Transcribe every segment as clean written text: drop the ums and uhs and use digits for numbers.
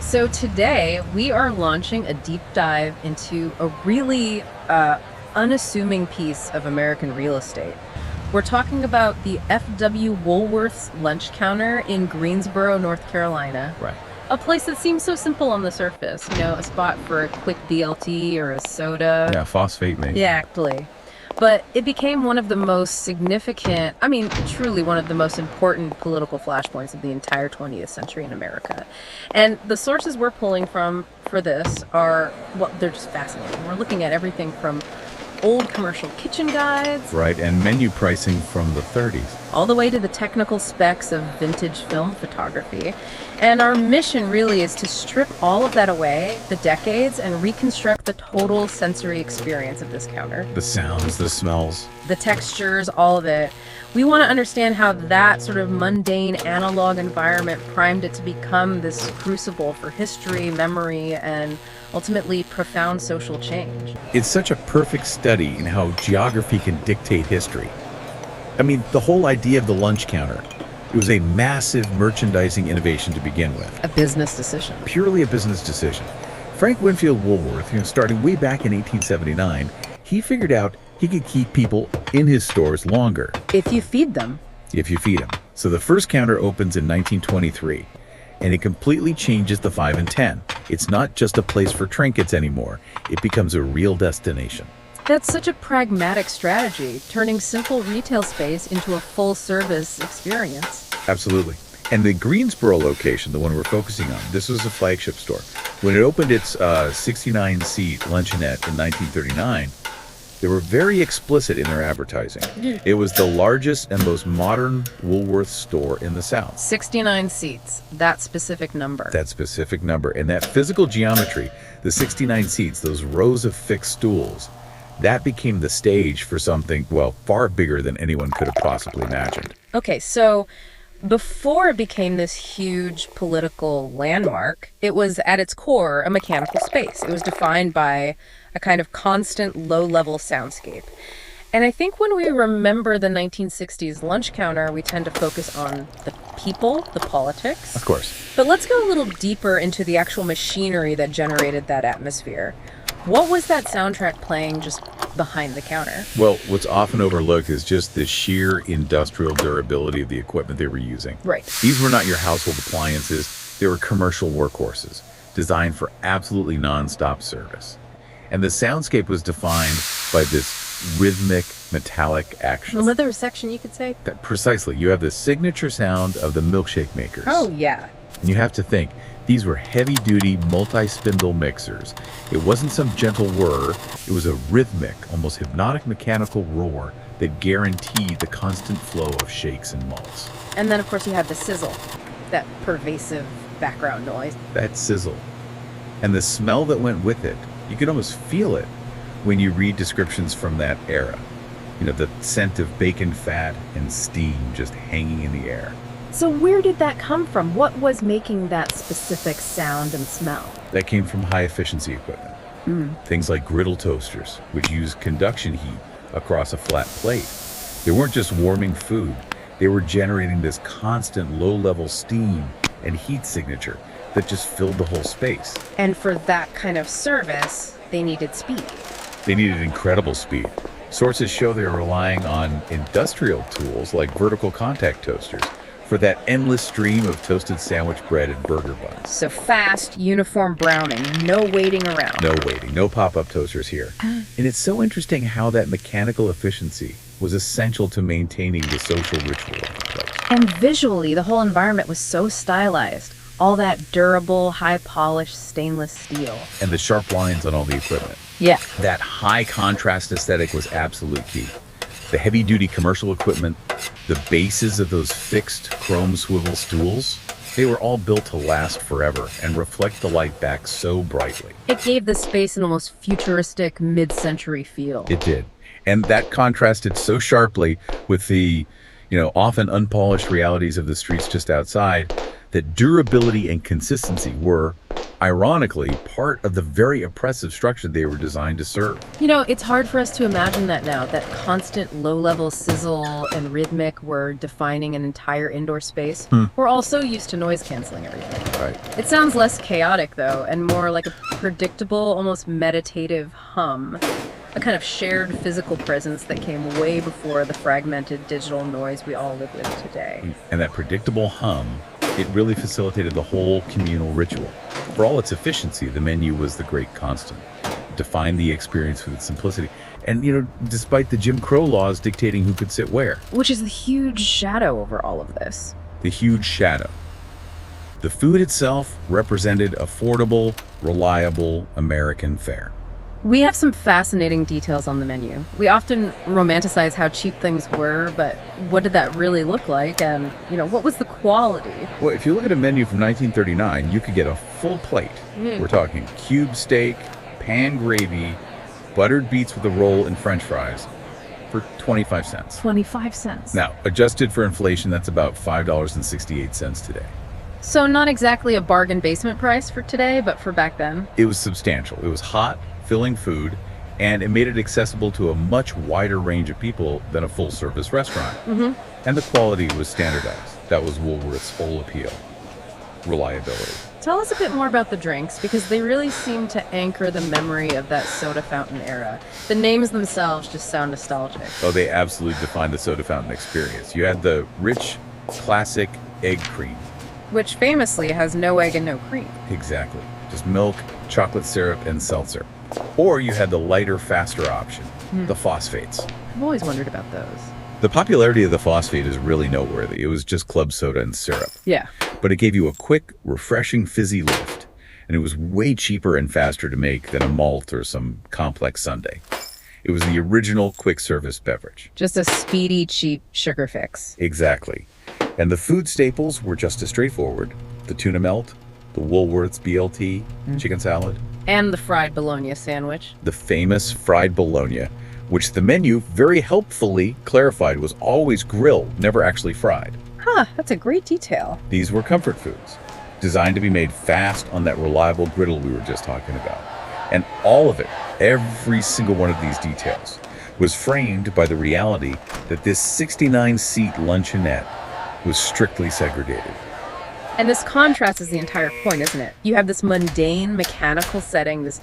So today we are launching a deep dive into a really unassuming piece of American real estate. We're talking about the F.W. Woolworth's lunch counter in Greensboro, North Carolina. Right. A place that seems so simple on the surface, a spot for a quick BLT or a soda. Yeah, phosphate me. Yeah, exactly. But it became one of the most significant, truly one of the most important political flashpoints of the entire 20th century in America. And the sources we're pulling from for this are, they're just fascinating. We're looking at everything from old commercial kitchen guides. Right, and menu pricing from the 30s. All the way to the technical specs of vintage film photography. And our mission really is to strip all of that away, the decades, and reconstruct the total sensory experience of this counter. The sounds, the smells. The textures, all of it. We want to understand how that sort of mundane analog environment primed it to become this crucible for history, memory, and ultimately profound social change. It's such a perfect study in how geography can dictate history. The whole idea of the lunch counter, it was a massive merchandising innovation to begin with. A business decision. Purely a business decision. Frank Winfield Woolworth, starting way back in 1879, he figured out he could keep people in his stores longer. If you feed them. If you feed them. So the first counter opens in 1923, and it completely changes the 5 and 10. It's not just a place for trinkets anymore. It becomes a real destination. That's such a pragmatic strategy, turning simple retail space into a full-service experience. Absolutely. And the Greensboro location, the one we're focusing on, this was a flagship store. When it opened its 69-seat luncheonette in 1939, they were very explicit in their advertising. It was the largest and most modern Woolworth store in the South. 69 seats, that specific number. That specific number. And that physical geometry, the 69 seats, those rows of fixed stools, that became the stage for something, far bigger than anyone could have possibly imagined. Okay, so before it became this huge political landmark, it was at its core a mechanical space. It was defined by a kind of constant low-level soundscape. And I think when we remember the 1960s lunch counter, we tend to focus on the people, the politics. Of course. But let's go a little deeper into the actual machinery that generated that atmosphere. What was that soundtrack playing just behind the counter? Well, what's often overlooked is just the sheer industrial durability of the equipment they were using. Right. These were not your household appliances. They were commercial workhorses designed for absolutely non-stop service. And the soundscape was defined by this rhythmic, metallic action. Another section, you could say? Precisely. You have the signature sound of the milkshake makers. Oh, yeah. And you have to think, these were heavy-duty, multi-spindle mixers. It wasn't some gentle whir. It was a rhythmic, almost hypnotic mechanical roar that guaranteed the constant flow of shakes and malts. And then, of course, you have the sizzle, that pervasive background noise. That sizzle. And the smell that went with it. You could almost feel it when you read descriptions from that era. The scent of bacon fat and steam just hanging in the air. So where did that come from? What was making that specific sound and smell? That came from high-efficiency equipment. Things like griddle toasters, which use conduction heat across a flat plate. They weren't just warming food. They were generating this constant low-level steam and heat signature that just filled the whole space. And for that kind of service, they needed speed. They needed incredible speed. Sources show they were relying on industrial tools like vertical contact toasters for that endless stream of toasted sandwich bread and burger buns. So fast, uniform browning, no waiting around. No waiting, no pop-up toasters here. And it's so interesting how that mechanical efficiency was essential to maintaining the social ritual of the place. And visually, the whole environment was so stylized. All that durable, high-polished stainless steel. And the sharp lines on all the equipment. Yeah. That high-contrast aesthetic was absolute key. The heavy-duty commercial equipment, the bases of those fixed chrome swivel stools, they were all built to last forever and reflect the light back so brightly. It gave the space an almost futuristic mid-century feel. It did. And that contrasted so sharply with the, often unpolished realities of the streets just outside, that durability and consistency were, ironically, part of the very oppressive structure they were designed to serve. It's hard for us to imagine that now, that constant low-level sizzle and rhythmic were defining an entire indoor space. We're all so used to noise canceling everything. Right. It sounds less chaotic, though, and more like a predictable, almost meditative hum. A kind of shared physical presence that came way before the fragmented digital noise we all live with today. And that predictable hum, it really facilitated the whole communal ritual. For all its efficiency, the menu was the great constant. It defined the experience with its simplicity. And, despite the Jim Crow laws dictating who could sit where. Which is the huge shadow over all of this. The huge shadow. The food itself represented affordable, reliable American fare. We have some fascinating details on the menu. We often romanticize how cheap things were, but what did that really look like? And, what was the quality? Well, if you look at a menu from 1939, you could get a full plate. We're talking cube steak, pan gravy, buttered beets with a roll and French fries for 25 cents. 25 cents. Now, adjusted for inflation, that's about $5.68 today. So not exactly a bargain basement price for today, but for back then. It was substantial. It was hot, filling food, and it made it accessible to a much wider range of people than a full-service restaurant. And the quality was standardized. That was Woolworth's whole appeal. Reliability. Tell us a bit more about the drinks, because they really seem to anchor the memory of that soda fountain era. The names themselves just sound nostalgic. Oh, they absolutely defined the soda fountain experience. You had the rich, classic egg cream. Which famously has no egg and no cream. Exactly. Just milk, chocolate syrup, and seltzer. Or you had the lighter, faster option, the phosphates. I've always wondered about those. The popularity of the phosphate is really noteworthy. It was just club soda and syrup. Yeah. But it gave you a quick, refreshing, fizzy lift. And it was way cheaper and faster to make than a malt or some complex sundae. It was the original quick service beverage. Just a speedy, cheap sugar fix. Exactly. And the food staples were just as straightforward. The tuna melt, the Woolworth's BLT, chicken salad. And the fried bologna sandwich. The famous fried bologna, which the menu very helpfully clarified was always grilled, never actually fried. Huh, that's a great detail. These were comfort foods, designed to be made fast on that reliable griddle we were just talking about. And all of it, every single one of these details, was framed by the reality that this 69-seat luncheonette was strictly segregated. And this contrast is the entire point, isn't it? You have this mundane, mechanical setting, this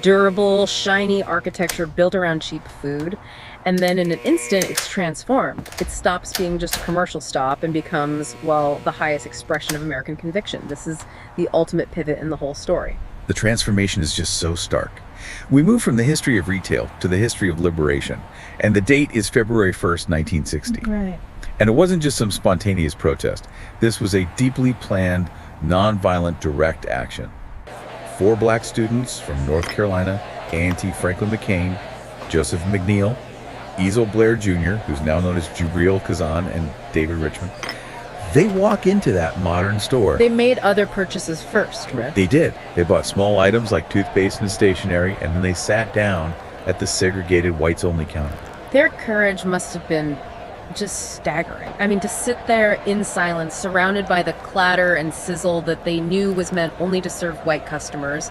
durable, shiny architecture built around cheap food, and then in an instant, it's transformed. It stops being just a commercial stop and becomes, well, the highest expression of American conviction. This is the ultimate pivot in the whole story. The transformation is just so stark. We move from the history of retail to the history of liberation, and the date is February 1st, 1960. Right. And it wasn't just some spontaneous protest. This was a deeply planned, nonviolent direct action. 4 black students from North Carolina, A&T Franklin McCain, Joseph McNeil, Ezel Blair Jr., who's now known as Jubril Kazan, and David Richmond, they walk into that modern store. They made other purchases first, right? They did. They bought small items like toothpaste and stationery, and then they sat down at the segregated whites-only counter. Their courage must have been just staggering. I mean, to sit there in silence, surrounded by the clatter and sizzle that they knew was meant only to serve white customers.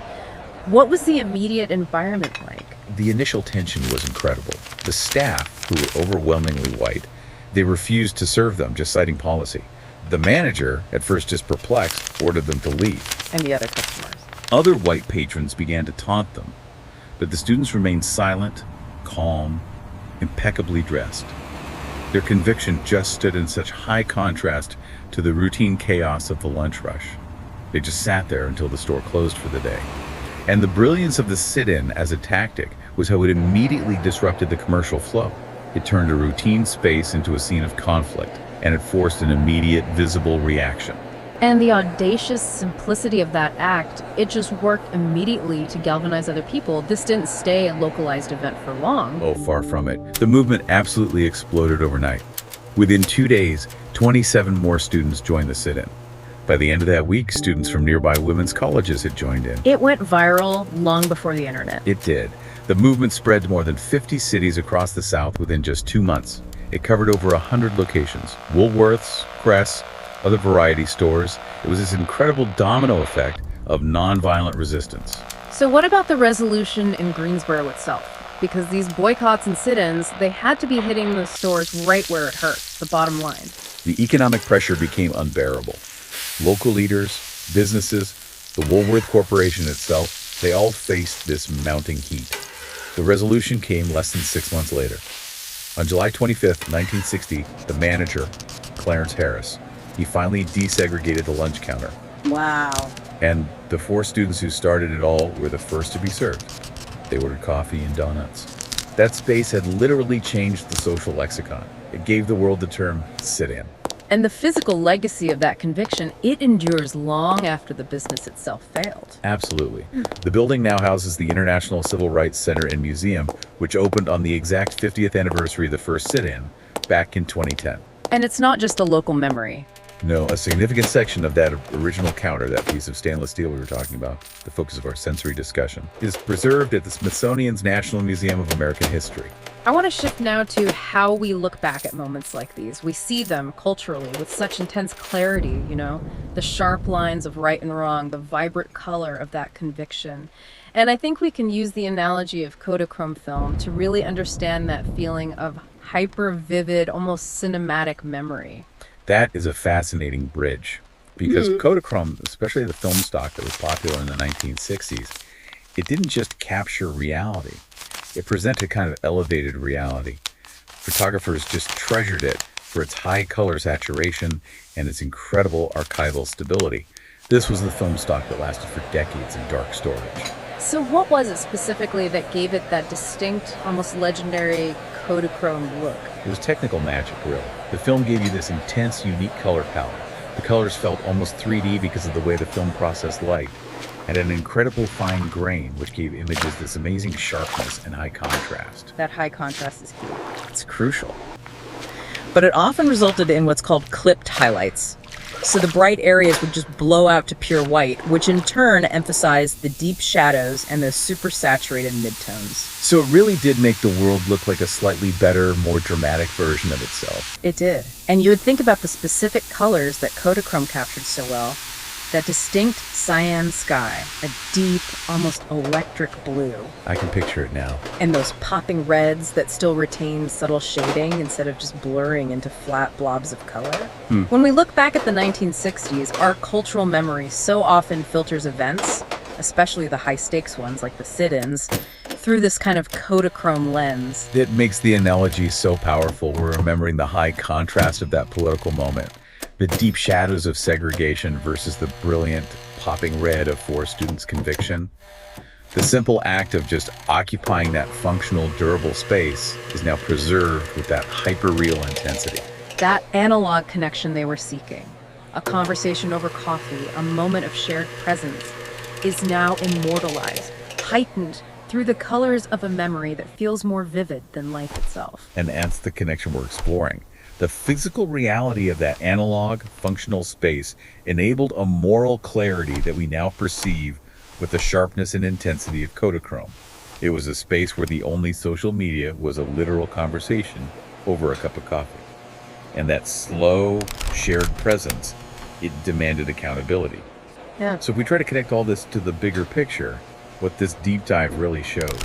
What was the immediate environment like? The initial tension was incredible. The staff, who were overwhelmingly white, they refused to serve them, just citing policy. The manager, at first just perplexed, ordered them to leave. And the other customers. Other white patrons began to taunt them, but the students remained silent, calm, impeccably dressed. Their conviction just stood in such high contrast to the routine chaos of the lunch rush. They just sat there until the store closed for the day. And the brilliance of the sit-in as a tactic was how it immediately disrupted the commercial flow. It turned a routine space into a scene of conflict, and it forced an immediate, visible reaction. And the audacious simplicity of that act, it just worked immediately to galvanize other people. This didn't stay a localized event for long. Oh, far from it. The movement absolutely exploded overnight. Within 2 days, 27 more students joined the sit-in. By the end of that week, students from nearby women's colleges had joined in. It went viral long before the internet. It did. The movement spread to more than 50 cities across the South within just 2 months. It covered over 100 locations. Woolworth's, Cress, other variety stores. It was this incredible domino effect of nonviolent resistance. So what about the resolution in Greensboro itself? Because these boycotts and sit-ins, they had to be hitting the stores right where it hurt, the bottom line. The economic pressure became unbearable. Local leaders, Businesses, the Woolworth Corporation itself, they all faced this mounting heat. The resolution came less than 6 months later. On July 25th, 1960, the manager, Clarence Harris, he finally desegregated the lunch counter. Wow. And the 4 students who started it all were the first to be served. They ordered coffee and donuts. That space had literally changed the social lexicon. It gave the world the term sit-in. And the physical legacy of that conviction, it endures long after the business itself failed. Absolutely. The building now houses the International Civil Rights Center and Museum, which opened on the exact 50th anniversary of the first sit-in back in 2010. And it's not just a local memory. No, a significant section of that original counter, that piece of stainless steel we were talking about, the focus of our sensory discussion, is preserved at the Smithsonian's National Museum of American History. I want to shift now to how we look back at moments like these. We see them culturally with such intense clarity, the sharp lines of right and wrong, the vibrant color of that conviction. And I think we can use the analogy of Kodachrome film to really understand that feeling of hyper-vivid, almost cinematic memory. That is a fascinating bridge, because Kodachrome, especially the film stock that was popular in the 1960s, it didn't just capture reality. It presented kind of elevated reality. Photographers just treasured it for its high color saturation and its incredible archival stability. This was the film stock that lasted for decades in dark storage. So what was it specifically that gave it that distinct, almost legendary Kodachrome look? It was technical magic, really. The film gave you this intense, unique color palette. The colors felt almost 3D because of the way the film processed light, and an incredible fine grain, which gave images this amazing sharpness and high contrast. That high contrast is key. It's crucial. But it often resulted in what's called clipped highlights. So the bright areas would just blow out to pure white, which in turn emphasized the deep shadows and the super saturated midtones. So it really did make the world look like a slightly better, more dramatic version of itself. It did. And you would think about the specific colors that Kodachrome captured so well. That distinct cyan sky, a deep, almost electric blue. I can picture it now. And those popping reds that still retain subtle shading instead of just blurring into flat blobs of color. When we look back at the 1960s, our cultural memory so often filters events, especially the high-stakes ones like the sit-ins, through this kind of Kodachrome lens. It makes the analogy so powerful. We're remembering the high contrast of that political moment. The deep shadows of segregation versus the brilliant popping red of 4 students' conviction. The simple act of just occupying that functional, durable space is now preserved with that hyper-real intensity. That analog connection they were seeking, a conversation over coffee, a moment of shared presence, is now immortalized, heightened through the colors of a memory that feels more vivid than life itself. And that's the connection we're exploring. The physical reality of that analog, functional space enabled a moral clarity that we now perceive with the sharpness and intensity of Kodachrome. It was a space where the only social media was a literal conversation over a cup of coffee. And that slow, shared presence, it demanded accountability. Yeah. So if we try to connect all this to the bigger picture, what this deep dive really shows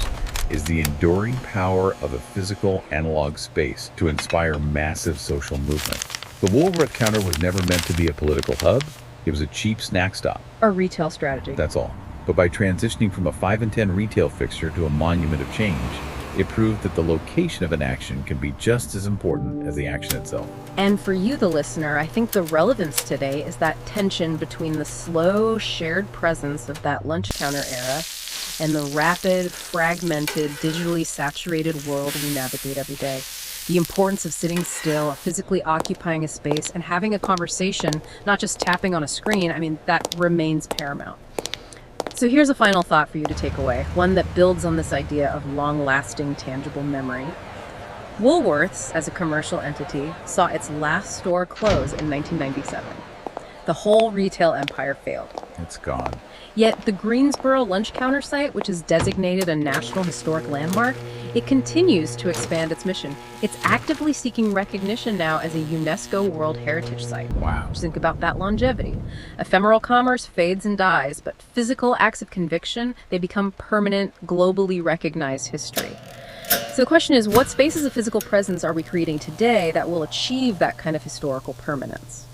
is the enduring power of a physical analog space to inspire massive social movement. The Woolworth counter was never meant to be a political hub. It was a cheap snack stop. A retail strategy. That's all. But by transitioning from a 5 and 10 retail fixture to a monument of change, it proved that the location of an action can be just as important as the action itself. And for you, the listener, I think the relevance today is that tension between the slow, shared presence of that lunch counter era and the rapid, fragmented, digitally saturated world we navigate every day. The importance of sitting still, physically occupying a space, and having a conversation, not just tapping on a screen, that remains paramount. So here's a final thought for you to take away, one that builds on this idea of long-lasting, tangible memory. Woolworths, as a commercial entity, saw its last store close in 1997. The whole retail empire failed. It's gone. Yet the Greensboro lunch counter site, which is designated a National Historic Landmark, it continues to expand its mission. It's actively seeking recognition now as a UNESCO World Heritage Site. Wow. Just think about that longevity. Ephemeral commerce fades and dies, but physical acts of conviction, they become permanent, globally recognized history. So the question is, what spaces of physical presence are we creating today that will achieve that kind of historical permanence?